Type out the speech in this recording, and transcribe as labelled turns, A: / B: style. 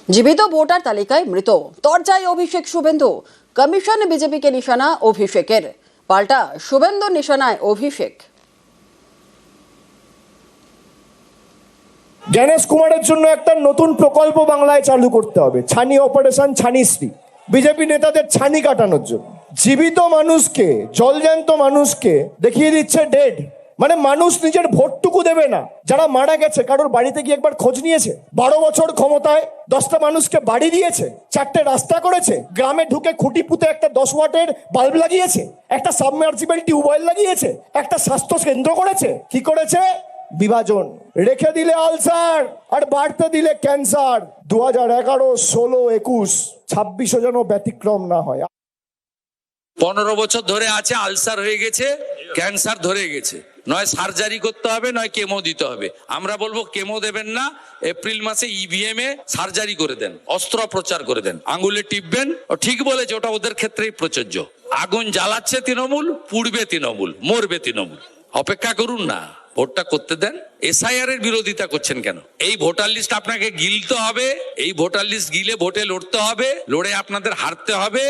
A: জীবিত ভোটার তালিকায় মৃত, তরজায় অভিষেক শুভেন্দু। কমিশন বিজেপিকে নিশানা অভিষেকের, পাল্টা শুভেন্দুর নিশানায় অভিষেক।
B: জ্ঞানেশ কুমারের জন্য একটা নতুন প্রকল্প বাংলায় চালু করতে হবে, ছানি অপারেশন ছানিশ্রী। বিজেপি নেতাদের ছানি কাটানোর জন্য জীবিত মানুষকে, জলজ্যান্ত মানুষকে দেখিয়ে দিচ্ছে ডেড। মানে মানুষ নিজের ভোটটুকু দেবে না। যারা মারা গেছে কারোর বাড়িতে গিয়ে একবার খোঁজ নিয়েছে? 12 বছর ক্ষমতায় 10টা মানুষকে বাড়ি দিয়েছে, 4টে রাস্তা করেছে, গ্রামে ঢুকে খুঁটি পুঁতে একটা 10 ওয়াটের বাল্ব লাগিয়েছে, একটা সাবমার্সিবল টিউবওয়েল লাগিয়েছে, একটা স্বাস্থ্য কেন্দ্র করেছে। কি করেছে? বিভাজন। রেখে দিলে আলসার আর বাড়তে দিলে ক্যান্সার। 2011, 16, 21, 26 যেন ব্যতিক্রম না হয়।
C: 15 বছর ধরে আছে, আলসার হয়ে গেছে, ক্যান্সার ধরে গেছে, নয় সার্জারি করতে হবে, নয় কেমো দিতে হবে। আমরা বলবো কেমো দেবেন না, এপ্রিল মাসে ইভিএম এ সার্জারি করে দেন, অস্ত্রোপচার করে দেন, আঙ্গুলে টিপবেন। ঠিক বলেছে, ওটা ওদের ক্ষেত্রেই প্রযোজ্য। আগুন জ্বালাচ্ছে তৃণমূল, পুড়বে তৃণমূল, মরবে তৃণমূল। অপেক্ষা করুন না, ভোটটা করতে দেন। এসআইআর এর বিরোধিতা করছেন কেন? এই ভোটার লিস্ট আপনাকে গিলতে হবে, এই ভোটার লিস্ট গিলে ভোটে লড়তে হবে, লড়ে আপনাদের হারতে হবে।